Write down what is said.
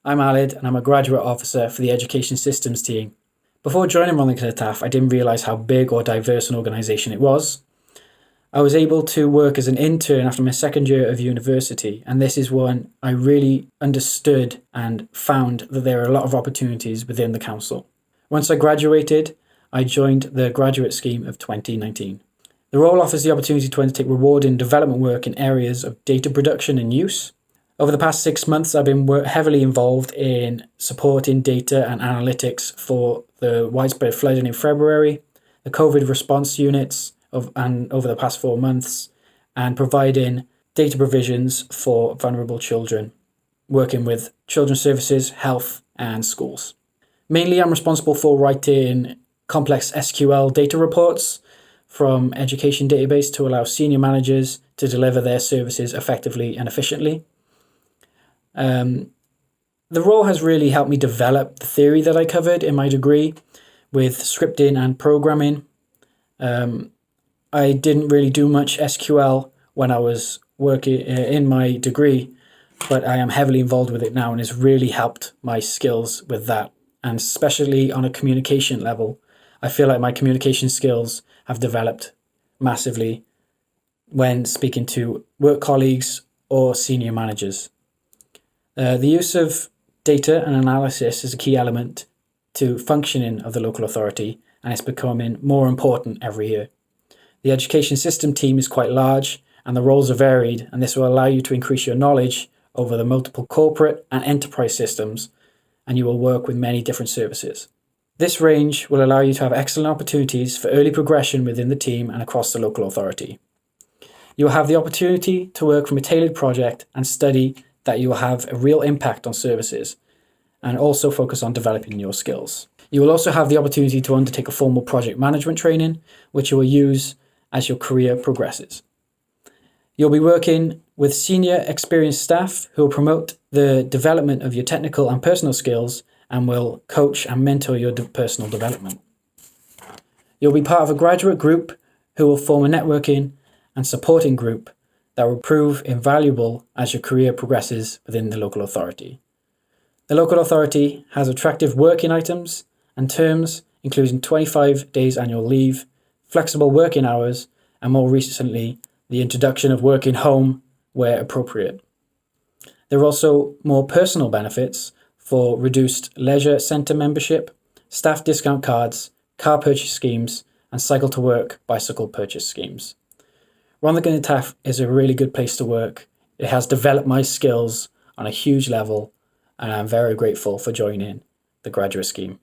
I'm Alid and I'm a graduate officer for the Education Systems team. Before joining Rhondda Cynon Taf, I didn't realise how big or diverse an organisation it was. I was able to work as an intern after my second year of university, and this is when I really understood and found that there are a lot of opportunities within the council. Once I graduated, I joined the graduate scheme of 2019. The role offers the opportunity to undertake rewarding development work in areas of data production and use. Over the past 6 months, I've been heavily involved in supporting data and analytics for the widespread flooding in February, the COVID response units over the past 4 months, and providing data provisions for vulnerable children, working with children's services, health, and schools. Mainly, I'm responsible for writing complex SQL data reports from education database to allow senior managers to deliver their services effectively and efficiently. The role has really helped me develop the theory that I covered in my degree with scripting and programming. I didn't really do much SQL when I was working in my degree, but I am heavily involved with it now and it's really helped my skills with that. And especially on a communication level, I feel like my communication skills have developed massively when speaking to work colleagues or senior managers. The use of data and analysis is a key element to functioning of the local authority, and it's becoming more important every year. The education system team is quite large and the roles are varied, and this will allow you to increase your knowledge over the multiple corporate and enterprise systems, and you will work with many different services. This range will allow you to have excellent opportunities for early progression within the team and across the local authority. You will have the opportunity to work from a tailored project and study that you will have a real impact on services, and also focus on developing your skills. You will also have the opportunity to undertake a formal project management training, which you will use as your career progresses. You'll be working with senior experienced staff who will promote the development of your technical and personal skills and will coach and mentor your personal development. You'll be part of a graduate group who will form a networking and supporting group that will prove invaluable as your career progresses within the local authority. The local authority has attractive working items and terms, including 25 days annual leave, flexible working hours, and more recently, the introduction of working home where appropriate. There are also more personal benefits for reduced leisure centre membership, staff discount cards, car purchase schemes, and cycle to work bicycle purchase schemes. Rhondda Cynon Taf is a really good place to work. It has developed my skills on a huge level, and I'm very grateful for joining the graduate scheme.